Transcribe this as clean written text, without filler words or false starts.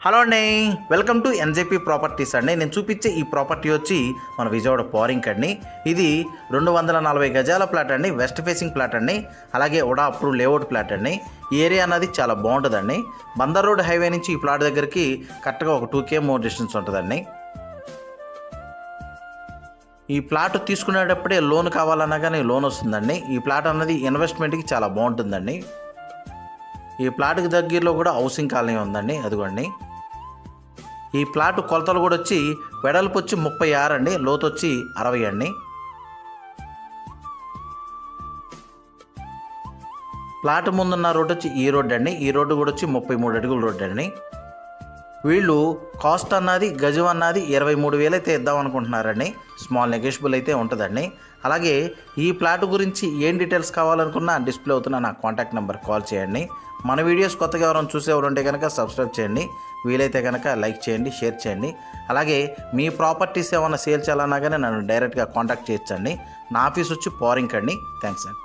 Hello అండి, welcome to NJP properties అండి. నేను చూపించే ఈ ప్రాపర్టీ వచ్చి మన విజయవాడ పోరింగ్ అండి. ఇది 240 గజాల ప్లాట్ అండి, వెస్ట్ ఫేసింగ్ ప్లాట్ అండి. అలాగే ఉడా అప్రూవ్ లేఅవుట్ ప్లాట్ అండి. ఈ ఏరియా అన్నది చాలా బాగుంటుందండి. బందర్ రోడ్ హైవే నుంచి ఈ ప్లాట్ దగ్గరికి కరెక్ట్గా ఒక 2 km డిస్టెన్స్ ఉంటుందండి. ఈ ప్లాట్ తీసుకునేటప్పుడే లోన్ కావాలన్నా కానీ లోన్ వస్తుందండి. ఈ ప్లాట్ అన్నది ఇన్వెస్ట్మెంట్కి చాలా బాగుంటుందండి. ఈ ప్లాట్కి దగ్గరలో కూడా హౌసింగ్ కాలనీ ఉందండి, అదిగోండి. ఈ ప్లాట్ కొలతలు కూడా వచ్చి వెడల్పు వచ్చి 36 అండి, లోతు వచ్చి 60 అండి. ప్లాట్ ముందున్న రోడ్డు వచ్చి ఈ రోడ్డు అండి. ఈ రోడ్డు కూడా వచ్చి 33 అడుగుల రోడ్డు అండి. వీళ్ళు కాస్ట్ అన్నది గజం అన్నది 23,000 అయితే ఇద్దాం అనుకుంటున్నారండి. స్మాల్ నెగోషియబుల్ అయితే ఉంటుందండి. అలాగే ఈ ప్లాట్ గురించి ఏం డీటెయిల్స్ కావాలనుకున్నా డిస్ప్లే అవుతున్న నా కాంటాక్ట్ నెంబర్ కాల్ చేయండి. మన వీడియోస్ కొత్తగా ఎవరైనా చూసేవారు ఉంటే కనుక సబ్స్క్రైబ్ చేయండి. వీలైతే కనుక లైక్ చేయండి, షేర్ చేయండి. అలాగే మీ ప్రాపర్టీస్ ఏమైనా సేల్ చేయాలన్నా కానీ నన్ను డైరెక్ట్గా కాంటాక్ట్ చేయొచ్చండి. నా ఆఫీస్ వచ్చి పోరింగ్ అండి. థ్యాంక్స్ అండి.